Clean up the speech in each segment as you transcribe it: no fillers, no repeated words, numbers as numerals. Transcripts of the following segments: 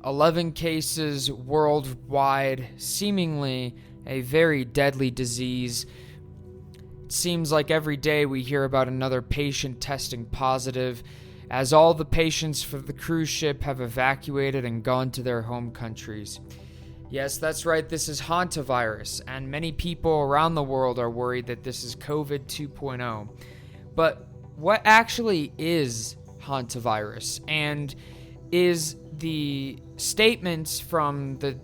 11 cases worldwide, seemingly a very deadly disease. It seems like every day we hear about another patient testing positive, as all the patients for the cruise ship have evacuated and gone to their home countries. Yes, that's right, this is Hantavirus, and many people around the world are worried that this is COVID 2.0. But what actually is Hantavirus? And is the statements from the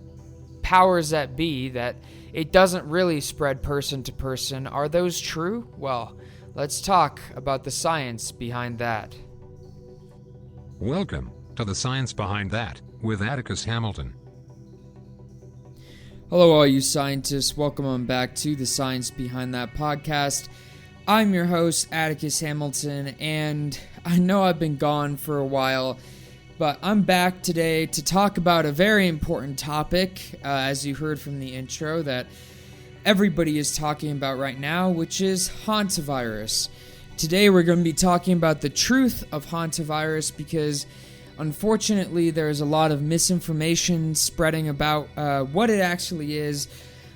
powers that be that it doesn't really spread person to person, are those true? Well, let's talk about the science behind that. Welcome to The Science Behind That with Atticus Hamilton. Hello all you scientists, welcome on back to The Science Behind That podcast. I'm your host, Atticus Hamilton, and I know I've been gone for a while, but I'm back today to talk about a very important topic, as you heard from the intro, that everybody is talking about right now, which is Hantavirus. Today we're going to be talking about the truth of Hantavirus because unfortunately there's a lot of misinformation spreading about what it actually is,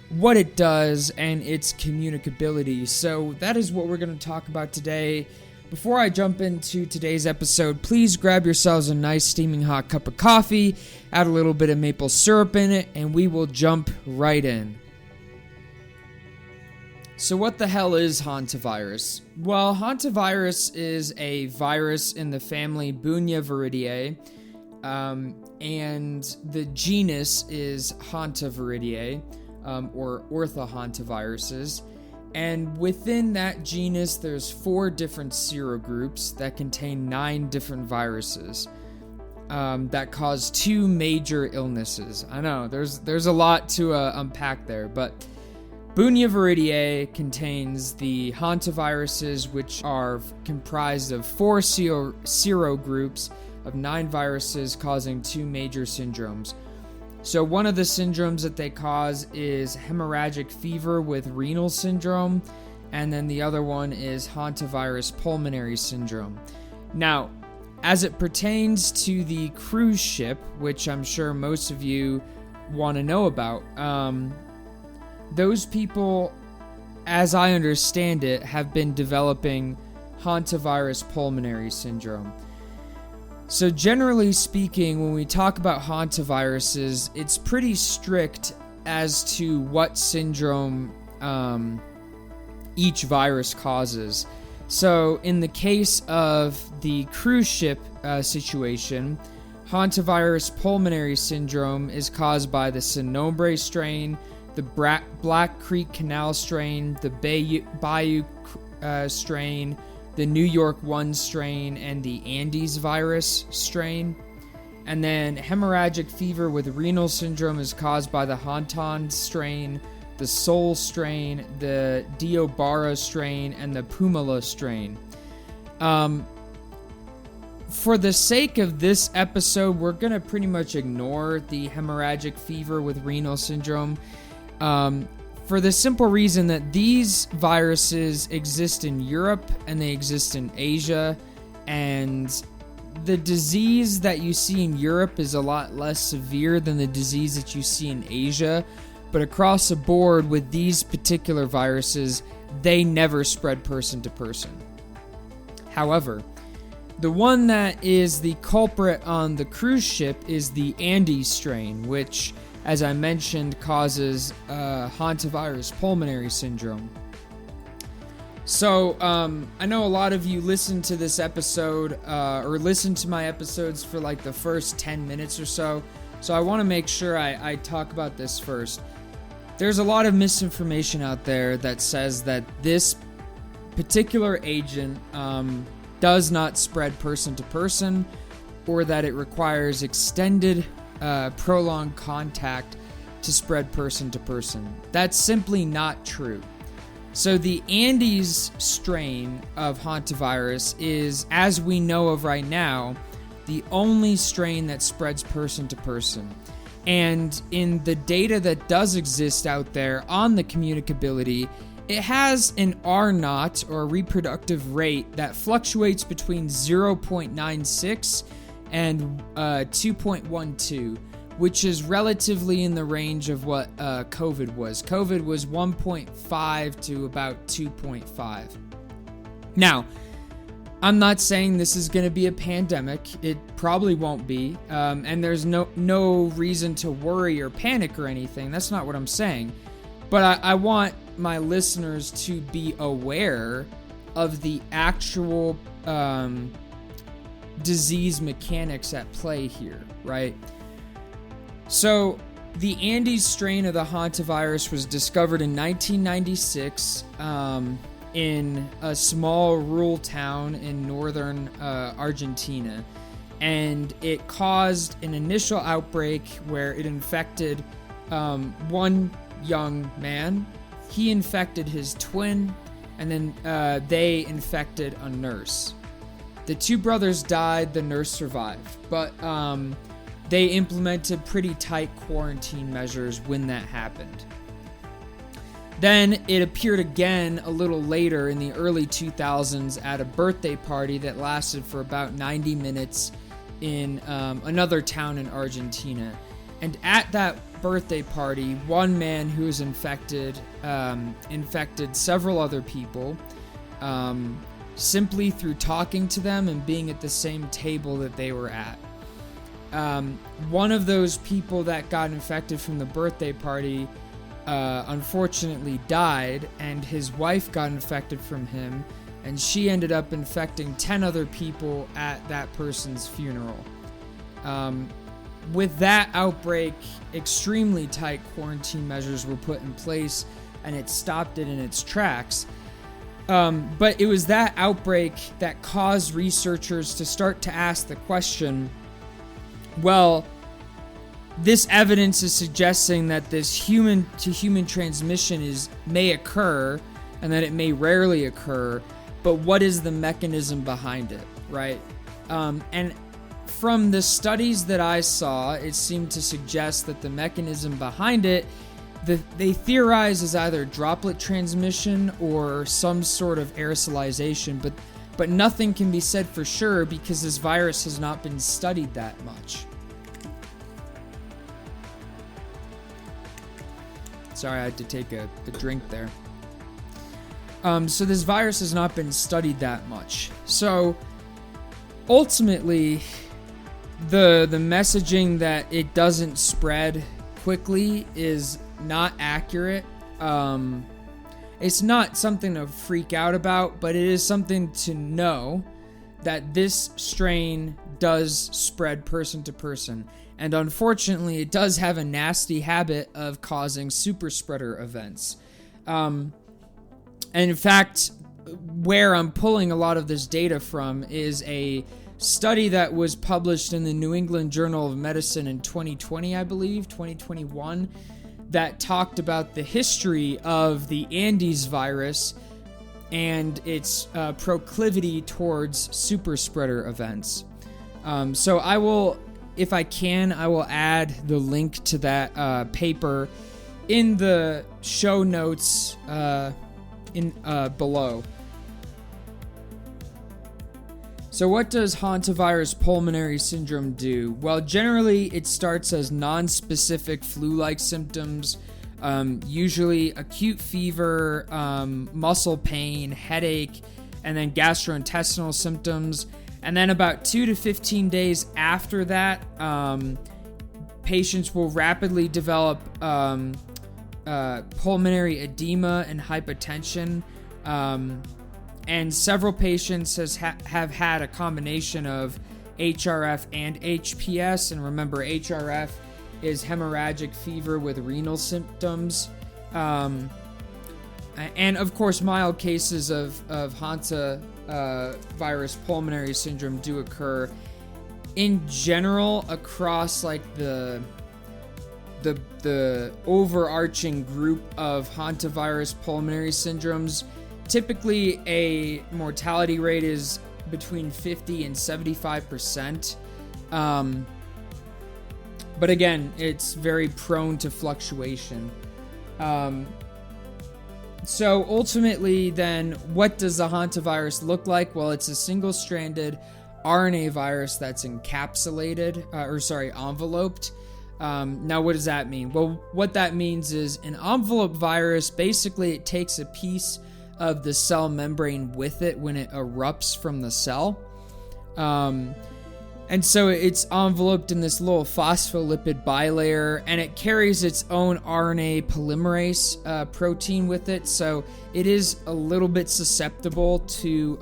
what it does, and its communicability. So that is what we're going to talk about today. Before I jump into today's episode, please grab yourselves a nice steaming hot cup of coffee, add a little bit of maple syrup in it, and we will jump right in. So what the hell is Hantavirus? Well, Hantavirus is a virus in the family Bunyiaviridae, and the genus is Hantaviridae, or orthohantaviruses. And within that genus, there's 4 different serogroups that contain 9 different viruses that cause 2 major illnesses. I know, there's a lot to unpack there, but Bunyiaviridae contains the hantaviruses, which are comprised of 4 serogroups of 9 viruses causing 2 major syndromes. So one of the syndromes that they cause is hemorrhagic fever with renal syndrome, and then the other one is hantavirus pulmonary syndrome. Now, as it pertains to the cruise ship, which I'm sure most of you want to know about, those people, as I understand it, have been developing hantavirus pulmonary syndrome. So generally speaking, when we talk about hantaviruses, it's pretty strict as to what syndrome each virus causes. So in the case of the cruise ship situation, hantavirus pulmonary syndrome is caused by the Sonombre strain, the Black Creek Canal strain, the Bayou strain, the New York 1 strain, and the Andes virus strain. And then hemorrhagic fever with renal syndrome is caused by the Hantan strain, the Sol strain, the Diobara strain, and the Pumala strain. For the sake of this episode, we're going to pretty much ignore the hemorrhagic fever with renal syndrome. For the simple reason that these viruses exist in Europe and they exist in Asia, and the disease that you see in Europe is a lot less severe than the disease that you see in Asia, but across the board with these particular viruses, they never spread person to person. However, the one that is the culprit on the cruise ship is the Andes strain, which, as I mentioned, causes hantavirus pulmonary syndrome. So, I know a lot of you listen to this episode, or listen to my episodes for like the first 10 minutes or so. So I want to make sure I talk about this first. There's a lot of misinformation out there that says that this particular agent does not spread person to person, or that it requires extended prolonged contact to spread person to person. That's simply not true. So the Andes strain of hantavirus is, as we know of right now, the only strain that spreads person to person. And in the data that does exist out there on the communicability, it has an R0, or reproductive rate, that fluctuates between 0.96 and 2.12, which is relatively in the range of what COVID was. COVID was 1.5 to about 2.5. Now, I'm not saying this is going to be a pandemic. It probably won't be. And there's no reason to worry or panic or anything. That's not what I'm saying. But I want my listeners to be aware of the actual disease mechanics at play here, right? So the Andes strain of the hantavirus was discovered in 1996 in a small rural town in northern Argentina. And it caused an initial outbreak where it infected one young man. He infected his twin, and then they infected a nurse. The two brothers died, the nurse survived, but they implemented pretty tight quarantine measures when that happened. Then it appeared again a little later in the early 2000s at a birthday party that lasted for about 90 minutes in another town in Argentina. And at that birthday party, one man who was infected infected several other people simply through talking to them and being at the same table that they were at. One of those people that got infected from the birthday party unfortunately died, and his wife got infected from him, and she ended up infecting 10 other people at that person's funeral. With that outbreak, extremely tight quarantine measures were put in place, and it stopped it in its tracks. But it was that outbreak that caused researchers to start to ask the question, well, this evidence is suggesting that this human-to-human transmission may occur, and that it may rarely occur, but what is the mechanism behind it, right? And from the studies that I saw, it seemed to suggest that the mechanism behind it, they theorize is either droplet transmission or some sort of aerosolization, but nothing can be said for sure because this virus has not been studied that much. Sorry, I had to take a drink there. So this virus has not been studied that much. So ultimately, the messaging that it doesn't spread quickly is not accurate. It's not something to freak out about, but it is something to know that this strain does spread person to person. And unfortunately, it does have a nasty habit of causing super spreader events. And in fact, where I'm pulling a lot of this data from is a study that was published in the New England Journal of Medicine in 2020, I believe, 2021, that talked about the history of the Andes virus and its proclivity towards super spreader events. So I will, if I can, I will add the link to that paper in the show notes below. So what does hantavirus pulmonary syndrome do? Well, generally it starts as non-specific flu-like symptoms, usually acute fever, muscle pain, headache, and then gastrointestinal symptoms. And then about 2 to 15 days after that, patients will rapidly develop pulmonary edema and hypotension. And several patients have had a combination of HRF and HPS. And remember, HRF is hemorrhagic fever with renal symptoms. And of course, mild cases of hantavirus pulmonary syndrome do occur. In general, across like the overarching group of hantavirus pulmonary syndromes, typically a mortality rate is between 50 and 75%. But again, it's very prone to fluctuation. So ultimately then, what does the hantavirus look like? Well, it's a single-stranded RNA virus that's encapsulated, enveloped. Now, what does that mean? Well, what that means is an envelope virus, basically it takes a piece of the cell membrane with it when it erupts from the cell. And so it's enveloped in this little phospholipid bilayer, and it carries its own RNA polymerase protein with it. So it is a little bit susceptible to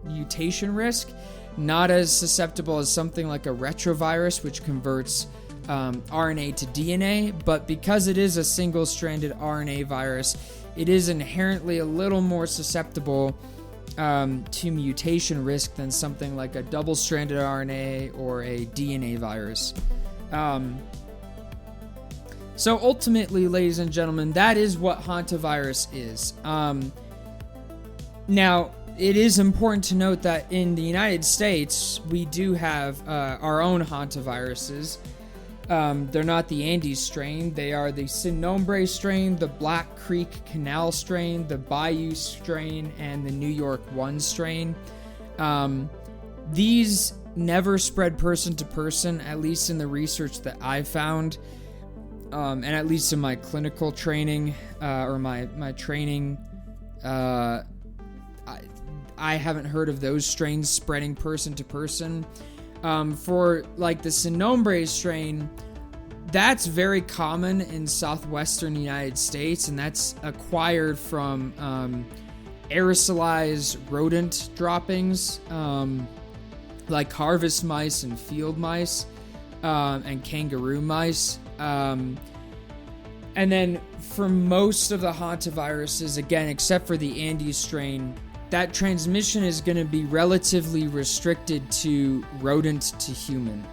mutation risk, not as susceptible as something like a retrovirus, which converts RNA to DNA. But because it is a single-stranded RNA virus, it is inherently a little more susceptible to mutation risk than something like a double-stranded RNA or a DNA virus. So ultimately, ladies and gentlemen, that is what hantavirus is. Now, it is important to note that in the United States, we do have our own hantaviruses. They're not the Andes strain. They are the Sin Nombre strain, the Black Creek Canal strain, the Bayou strain, and the New York 1 strain. These never spread person to person, at least in the research that I found, and at least in my clinical training, or my training, I haven't heard of those strains spreading person to person. For like the Sin Nombre strain, that's very common in southwestern United States, and that's acquired from aerosolized rodent droppings, like harvest mice and field mice, and kangaroo mice. And then for most of the hantaviruses, again, except for the Andes strain, that transmission is going to be relatively restricted to rodent to human.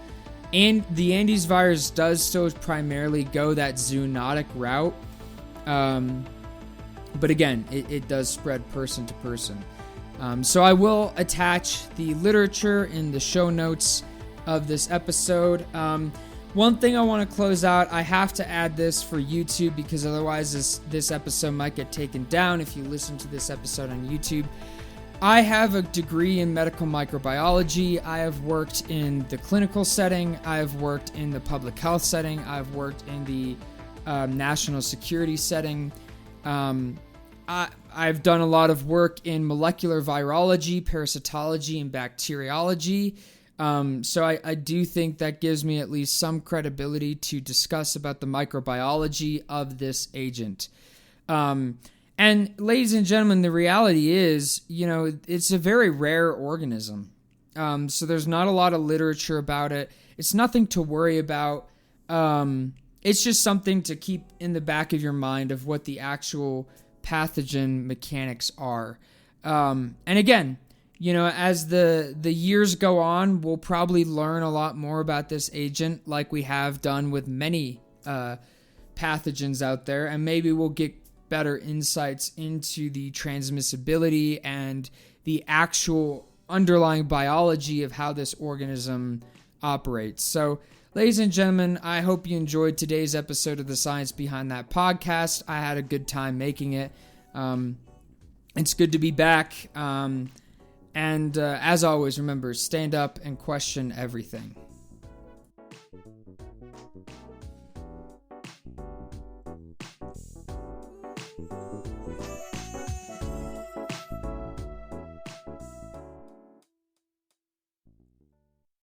And the Andes virus does still primarily go that zoonotic route. But again, it does spread person to person. So I will attach the literature in the show notes of this episode. One thing I want to close out, I have to add this for YouTube because otherwise this episode might get taken down if you listen to this episode on YouTube. I have a degree in medical microbiology. I have worked in the clinical setting. I have worked in the public health setting. I've worked in the national security setting. I've done a lot of work in molecular virology, parasitology, and bacteriology. So I do think that gives me at least some credibility to discuss about the microbiology of this agent. And ladies and gentlemen, the reality is, it's a very rare organism. So there's not a lot of literature about it. It's nothing to worry about. It's just something to keep in the back of your mind of what the actual pathogen mechanics are. And again, as the years go on, we'll probably learn a lot more about this agent like we have done with many pathogens out there. And maybe we'll get better insights into the transmissibility and the actual underlying biology of how this organism operates. So, ladies and gentlemen, I hope you enjoyed today's episode of The Science Behind That podcast. I had a good time making it. It's good to be back. And as always, remember, stand up and question everything.